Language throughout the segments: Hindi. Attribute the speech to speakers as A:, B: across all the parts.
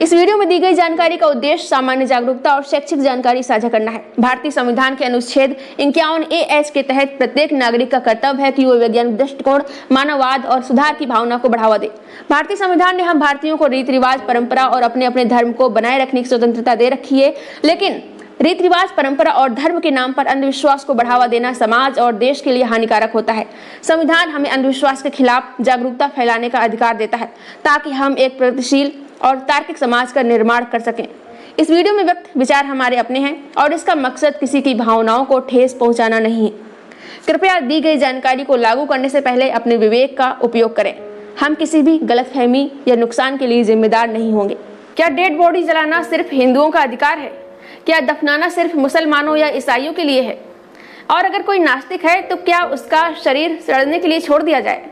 A: इस वीडियो में दी गई जानकारी का उद्देश्य सामान्य जागरूकता और शैक्षिक जानकारी साझा करना है। भारतीय संविधान के अनुच्छेद 51A(h) के तहत प्रत्येक नागरिक का कर्तव्य है कि वो वैज्ञानिक दृष्टिकोण, मानववाद और सुधार की भावना को बढ़ावा दे। भारतीय संविधान ने हम भारतीयों को रीति रिवाज, परंपरा और अपने अपने धर्म को बनाए रखने की स्वतंत्रता दे रखी है, लेकिन रीति रिवाज, परंपरा और धर्म के नाम पर अंधविश्वास को बढ़ावा देना समाज और देश के लिए हानिकारक होता है। संविधान हमें अंधविश्वास के खिलाफ जागरूकता फैलाने का अधिकार देता है ताकि हम एक प्रगतिशील और तार्किक समाज का निर्माण कर सकें। इस वीडियो में व्यक्त विचार हमारे अपने हैं और इसका मकसद किसी की भावनाओं को ठेस पहुंचाना नहीं है। कृपया दी गई जानकारी को लागू करने से पहले अपने विवेक का उपयोग करें। हम किसी भी गलतफहमी या नुकसान के लिए जिम्मेदार नहीं होंगे। क्या डेड बॉडी जलाना सिर्फ हिंदुओं का अधिकार है? क्या दफनाना सिर्फ मुसलमानों या ईसाइयों के लिए है? और अगर कोई नास्तिक है तो क्या उसका शरीर सड़ने के लिए छोड़ दिया जाए?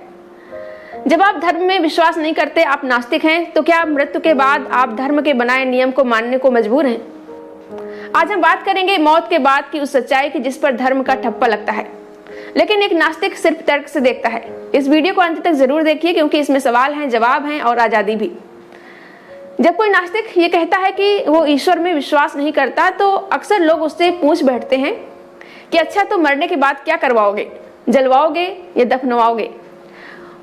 A: जब आप धर्म में विश्वास नहीं करते, आप नास्तिक हैं, तो क्या मृत्यु के बाद आप धर्म के बनाए नियम को मानने को मजबूर हैं? आज हम बात करेंगे मौत के बाद की उस सच्चाई की जिस पर धर्म का ठप्पा लगता है, लेकिन एक नास्तिक सिर्फ तर्क से देखता है। इस वीडियो को अंत तक जरूर देखिए क्योंकि इसमें सवाल हैं, जवाब हैं और आजादी भी। जब कोई नास्तिक ये कहता है कि वो ईश्वर में विश्वास नहीं करता, तो अक्सर लोग उससे पूछ बैठते हैं कि अच्छा, तो मरने के बाद क्या करवाओगे? जलवाओगे या दफनवाओगे?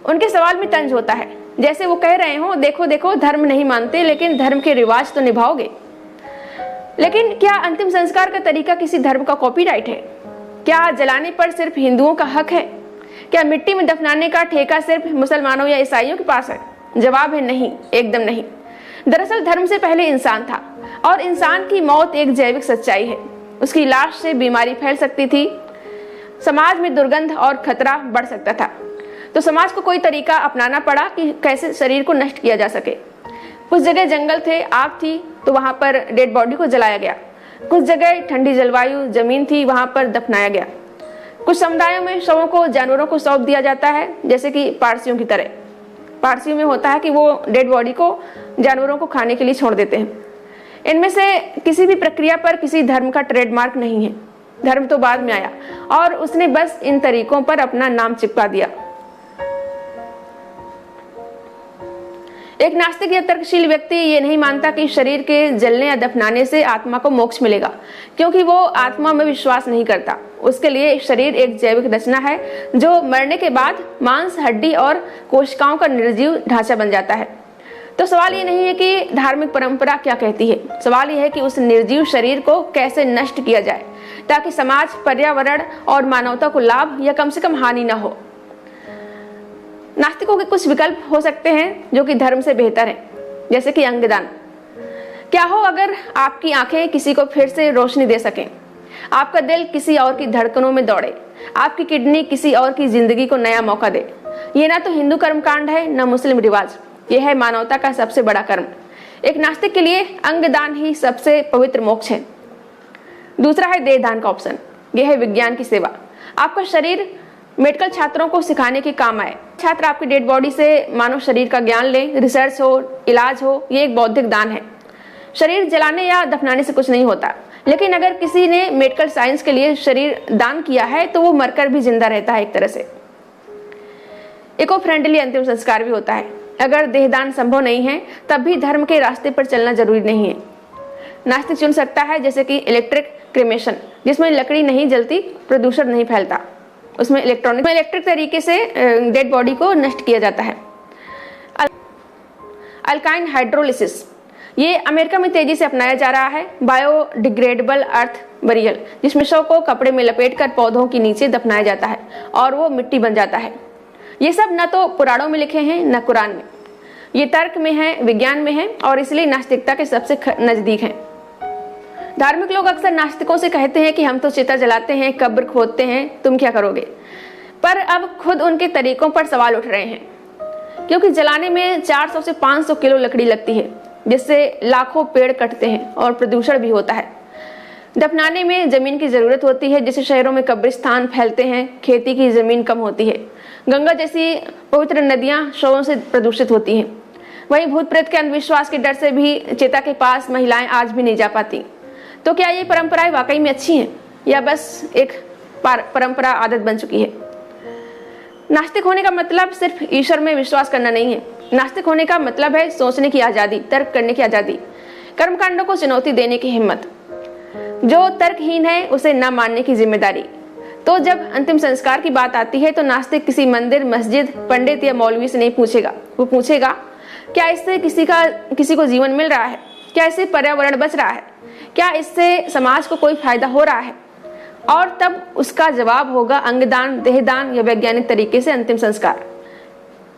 A: उनके सवाल में तंज होता है, जैसे वो कह रहे हो, देखो देखो, धर्म नहीं मानते लेकिन धर्म के रिवाज तो निभाओगे। लेकिन क्या अंतिम संस्कार का तरीका किसी धर्म का कॉपीराइट है? क्या जलाने पर सिर्फ हिंदुओं का हक है? क्या मिट्टी में दफनाने का ठेका सिर्फ मुसलमानों या ईसाइयों के पास है? जवाब है नहीं, एकदम नहीं। दरअसल धर्म से पहले इंसान था और इंसान की मौत एक जैविक सच्चाई है। उसकी लाश से बीमारी फैल सकती थी, समाज में दुर्गंध और खतरा बढ़ सकता था, तो समाज को कोई तरीका अपनाना पड़ा कि कैसे शरीर को नष्ट किया जा सके। कुछ जगह जंगल थे, आग थी, तो वहां पर डेड बॉडी को जलाया गया। कुछ जगह ठंडी जलवायु जमीन थी, वहां पर दफनाया गया। कुछ समुदायों में शवों को जानवरों को सौंप दिया जाता है, जैसे कि पारसियों की तरह। पारसियों में होता है कि वो डेड बॉडी को जानवरों को खाने के लिए छोड़ देते हैं। इनमें से किसी भी प्रक्रिया पर किसी धर्म का ट्रेडमार्क नहीं है। धर्म तो बाद में आया और उसने बस इन तरीकों पर अपना नाम चिपका दिया। एक नास्तिक या तर्कशील व्यक्ति ये नहीं मानता कि शरीर के जलने या दफनाने से आत्मा को मोक्ष मिलेगा, क्योंकि वो आत्मा में विश्वास नहीं करता। उसके लिए शरीर एक जैविक रचना है जो मरने के बाद मांस, हड्डी और कोशिकाओं का निर्जीव ढांचा बन जाता है। तो सवाल ये नहीं है कि धार्मिक परंपरा क्या कहती है, सवाल ये है कि उस निर्जीव शरीर को कैसे नष्ट किया जाए ताकि समाज, पर्यावरण और मानवता को लाभ या कम से कम हानि न हो। नास्तिकों के कुछ विकल्प हो सकते हैं जो कि धर्म से बेहतर हैं, जैसे कि अंगदान। क्या हो अगर आपकी आंखें किसी को फिर से रोशनी दे सकें, आपका दिल किसी और की धड़कनों में दौड़े, आपकी किडनी किसी और की जिंदगी को नया मौका दे। ये ना तो हिंदू कर्मकांड है, न मुस्लिम रिवाज, यह है मानवता का सबसे बड़ा कर्म। एक नास्तिक के लिए अंगदान ही सबसे पवित्र मोक्ष है। दूसरा है देहदान का ऑप्शन। यह है विज्ञान की सेवा। आपका शरीर मेडिकल छात्रों को सिखाने के काम आए। छात्र आपकी डेड बॉडी से मानव शरीर का ज्ञान लें, रिसर्च हो, इलाज हो, ये एक बौद्धिक दान है। शरीर जलाने या दफनाने से कुछ नहीं होता, लेकिन अगर किसी ने मेडिकल साइंस के लिए शरीर दान किया है तो वो मरकर भी जिंदा रहता है। एक तरह से इको फ्रेंडली अंतिम संस्कार भी होता है। अगर देहदान संभव नहीं है तब भी धर्म के रास्ते पर चलना जरूरी नहीं है। नास्तिक चुन सकता है, जैसे कि इलेक्ट्रिक क्रेमेशन, जिसमें लकड़ी नहीं जलती, प्रदूषण नहीं फैलता, उसमें इलेक्ट्रिक तरीके से डेड बॉडी को नष्ट किया जाता है। अल्काइन हाइड्रोलिसिस, ये अमेरिका में तेजी से अपनाया जा रहा है। बायोडिग्रेडेबल अर्थ बरियल, जिसमें शव को कपड़े में लपेटकर पौधों के नीचे दफनाया जाता है और वो मिट्टी बन जाता है। ये सब न तो पुराणों में लिखे हैं न कुरान में, ये तर्क में है, विज्ञान में है और इसलिए नास्तिकता के सबसे नजदीक है। धार्मिक लोग अक्सर नास्तिकों से कहते हैं कि हम तो चिता जलाते हैं, कब्र खोदते हैं, तुम क्या करोगे? पर अब खुद उनके तरीकों पर सवाल उठ रहे हैं, क्योंकि जलाने में 400 से 500 किलो लकड़ी लगती है, जिससे लाखों पेड़ कटते हैं और प्रदूषण भी होता है। दफनाने में जमीन की जरूरत होती है, जिससे शहरों में कब्रिस्तान फैलते हैं, खेती की जमीन कम होती है। गंगा जैसी पवित्र नदियां शवों से प्रदूषित होती हैं। वहीं भूत प्रेत के अंधविश्वास के डर से भी चिता के पास महिलाएं आज भी नहीं जा पाती। तो क्या ये परंपराएं वाकई में अच्छी हैं या बस एक परंपरा, आदत बन चुकी है? नास्तिक होने का मतलब सिर्फ ईश्वर में विश्वास करना नहीं है, नास्तिक होने का मतलब है सोचने की आजादी, तर्क करने की आजादी, कर्मकांडों को चुनौती देने की हिम्मत, जो तर्कहीन है उसे न मानने की जिम्मेदारी। तो जब अंतिम संस्कार की बात आती है तो नास्तिक किसी मंदिर, मस्जिद, पंडित या मौलवी से नहीं पूछेगा। वो पूछेगा क्या इससे किसी को जीवन मिल रहा है, क्या इससे पर्यावरण बच रहा है, क्या इससे समाज को कोई फायदा हो रहा है, और तब उसका जवाब होगा अंगदान, देहदान या वैज्ञानिक तरीके से अंतिम संस्कार।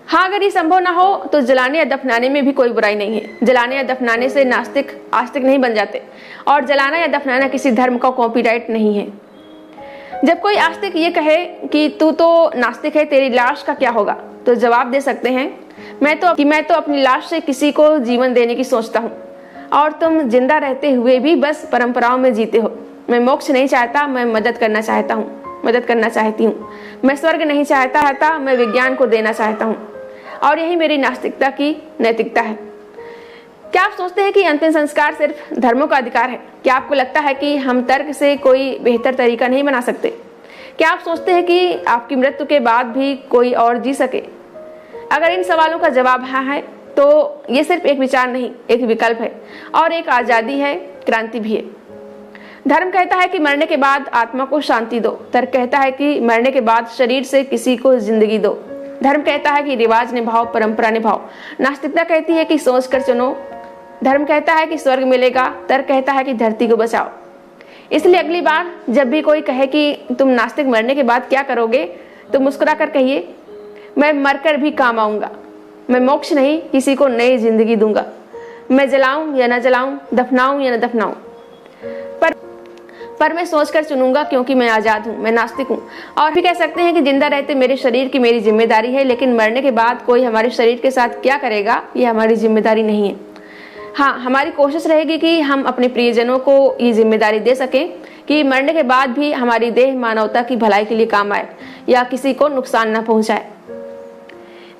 A: हाँ, अगर ये संभव ना हो तो जलाने या दफनाने में भी कोई बुराई नहीं है। जलाने या दफनाने से नास्तिक आस्तिक नहीं बन जाते, और जलाना या दफनाना किसी धर्म का कॉपीराइट नहीं है। जब कोई आस्तिक ये कहे कि तू तो नास्तिक है, तेरी लाश का क्या होगा, तो जवाब दे सकते हैं मैं तो अपनी लाश से किसी को जीवन देने की सोचता हूँ, और तुम जिंदा रहते हुए भी बस परंपराओं में जीते हो। मैं मोक्ष नहीं चाहता, मैं मदद करना चाहती हूँ। मैं स्वर्ग नहीं चाहता, मैं विज्ञान को देना चाहता हूँ, और यही मेरी नास्तिकता की नैतिकता है। क्या आप सोचते हैं कि अंतिम संस्कार सिर्फ धर्मों का अधिकार है? क्या आपको लगता है कि हम तर्क से कोई बेहतर तरीका नहीं बना सकते? क्या आप सोचते हैं कि आपकी मृत्यु के बाद भी कोई और जी सके? अगर इन सवालों का जवाब हाँ है तो ये सिर्फ एक विचार नहीं, एक विकल्प है, और एक आज़ादी है, क्रांति भी है। धर्म कहता है कि मरने के बाद आत्मा को शांति दो। तर्क कहता है कि मरने के बाद शरीर से किसी को जिंदगी दो। धर्म कहता है कि रिवाज निभाओ, परंपरा निभाओ। नास्तिकता कहती है कि सोच कर चुनो। धर्म कहता है कि स्वर्ग मिलेगा, तर्क कहता है कि धरती को बचाओ। इसलिए अगली बार जब भी कोई कहे कि तुम नास्तिक मरने के बाद क्या करोगे, तो मुस्कुरा कर कहिए मैं मरकर भी काम आऊंगा। मैं मोक्ष नहीं, किसी को नई जिंदगी दूंगा। मैं जलाऊं या न जलाऊं, दफनाऊं या न दफनाऊं, पर मैं सोचकर चुनूंगा, क्योंकि मैं आजाद हूँ, मैं नास्तिक हूँ। और भी कह सकते हैं कि जिंदा रहते मेरे शरीर की मेरी जिम्मेदारी है, लेकिन मरने के बाद कोई हमारे शरीर के साथ क्या करेगा ये हमारी जिम्मेदारी नहीं है। हाँ, हमारी कोशिश रहेगी कि हम अपने प्रियजनों को ये जिम्मेदारी दे सकें कि मरने के बाद भी हमारी देह मानवता की भलाई के लिए काम आए या किसी को नुकसान न पहुंचाए।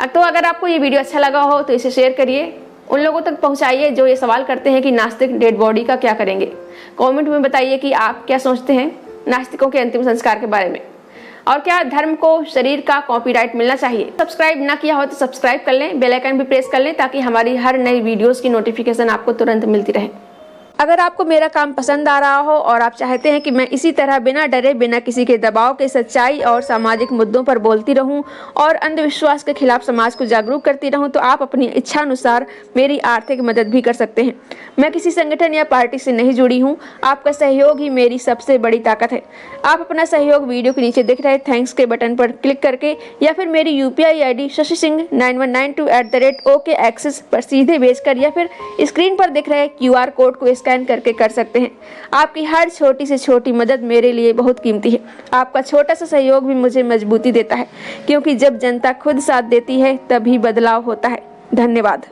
A: तो अगर आपको ये वीडियो अच्छा लगा हो तो इसे शेयर करिए, उन लोगों तक पहुंचाइए जो ये सवाल करते हैं कि नास्तिक डेड बॉडी का क्या करेंगे। कमेंट में बताइए कि आप क्या सोचते हैं नास्तिकों के अंतिम संस्कार के बारे में, और क्या धर्म को शरीर का कॉपीराइट मिलना चाहिए। सब्सक्राइब ना किया हो तो सब्सक्राइब कर लें, बेल आइकन भी प्रेस कर लें, ताकि हमारी हर नई वीडियोस की नोटिफिकेशन आपको तुरंत मिलती रहे। अगर आपको मेरा काम पसंद आ रहा हो और आप चाहते हैं कि मैं इसी तरह बिना डरे, बिना किसी के दबाव के सच्चाई और सामाजिक मुद्दों पर बोलती रहूं और अंधविश्वास के खिलाफ समाज को जागरूक करती रहूं, तो आप अपनी इच्छा अनुसार मेरी आर्थिक मदद भी कर सकते हैं। मैं किसी संगठन या पार्टी से नहीं जुड़ी हूं। आपका सहयोग ही मेरी सबसे बड़ी ताकत है। आप अपना सहयोग वीडियो के नीचे दिख रहे थैंक्स के बटन पर क्लिक करके या फिर मेरी UPI ID shashi-singh9192@OKAxis पर सीधे भेजकर या फिर स्क्रीन पर दिख रहे QR कोड को स्कैन करके कर सकते हैं। आपकी हर छोटी से छोटी मदद मेरे लिए बहुत कीमती है। आपका छोटा सा सहयोग भी मुझे मजबूती देता है, क्योंकि जब जनता खुद साथ देती है तभी बदलाव होता है। धन्यवाद।